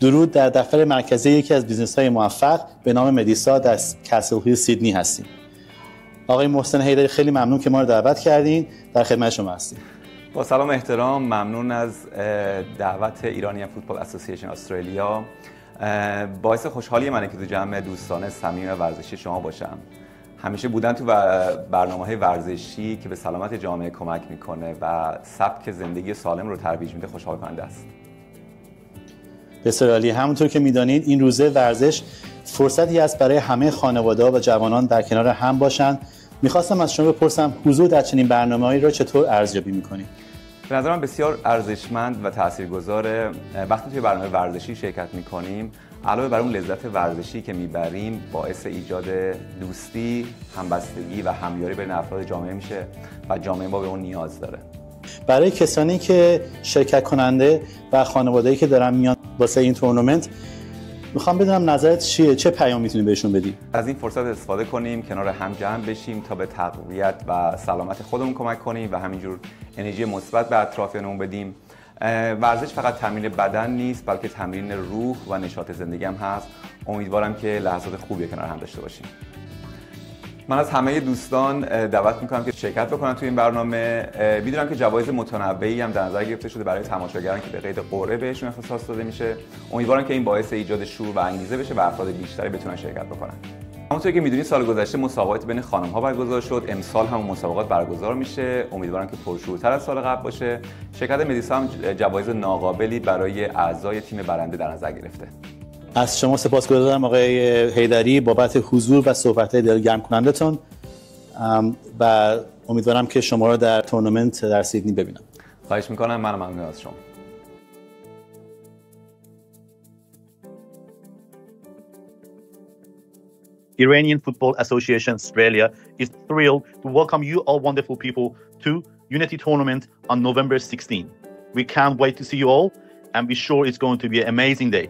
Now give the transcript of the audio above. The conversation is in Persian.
درود، در دفتر مرکزی یکی از بیزنس‌های موفق به نام مدیسا در کاسل هیل سیدنی هستیم. آقای محسن حیدری خیلی ممنون که ما رو دعوت کردین، در خدمت شما هستیم. با سلام و احترام، ممنون از دعوت ایرانیان فوتبال اسوسییشن استرالیا. باعث خوشحالی منه که تو جمع دوستان صمیم ورزشی شما باشم. همیشه بودن تو برنامه‌های ورزشی که به سلامت جامعه کمک میکنه و سبک زندگی سالم رو ترویج میده خوشحال کننده است. بسیار عالی. همونطور که میدانید این روزه ورزش فرصتی است برای همه خانواده‌ها و جوانان در کنار هم باشند. میخواستم از شما بپرسم حضور در چنین برنامه‌هایی را چطور ارزیابی میکنید؟ به نظرم بسیار ارزشمند و تاثیرگذاره. وقتی توی برنامه ورزشی شرکت میکنیم، علاوه بر اون لذت ورزشی که میبریم، باعث ایجاد دوستی، همبستگی و همیاری بین افراد جامعه میشه و جامعه ما به اون نیاز داره. برای کسانی که شرکت کننده و خانواده‌ای که دارن میان واسه این تورنمنت، میخوام بدونم نظرت چیه؟ چه پیام میتونی بهشون بدی؟ از این فرصت استفاده کنیم، کنار هم جمع بشیم تا به تقویت و سلامت خودمون کمک کنیم و همینجور انرژی مثبت به اطرافیانمون بدیم. ورزش فقط تمرین بدن نیست، بلکه تمرین روح و نشاط زندگی هم هست. امیدوارم که لحظات خوبی کنار هم داشته باشیم. من از همه دوستان دعوت میکنم که شرکت بکنن توی این برنامه. میدونم که جوایز متنوعی هم در نظر گرفته شده برای تماشاگران که به قید قرعه بهشون اختصاص داده میشه. امیدوارم که این باعث ایجاد شور و انگیزه بشه و افراد بیشتری بتونن شرکت بکنن. همونطور که میدونید سال گذشته مسابقات بین خانم‌ها برگزار شد، امسال هم مسابقات برگزار میشه. امیدوارم که پرشورتر از سال قبل باشه. شرکت مدیسا هم جوایز ناقابلی برای اعضای تیم برنده در نظر گرفته. از شما سپاسگزارم آقای حیدری بابت حضور و صحبت‌های دلگرم کنندتون و امیدوارم که شما رو در تورنمنت در سیدنی ببینم. خواهش میکنم، منم ممنون از شما. Iranian Football Association Australia is thrilled to welcome you all wonderful people to Unity Tournament on November 16. We can't wait to see you all and be sure it's going to be an amazing day.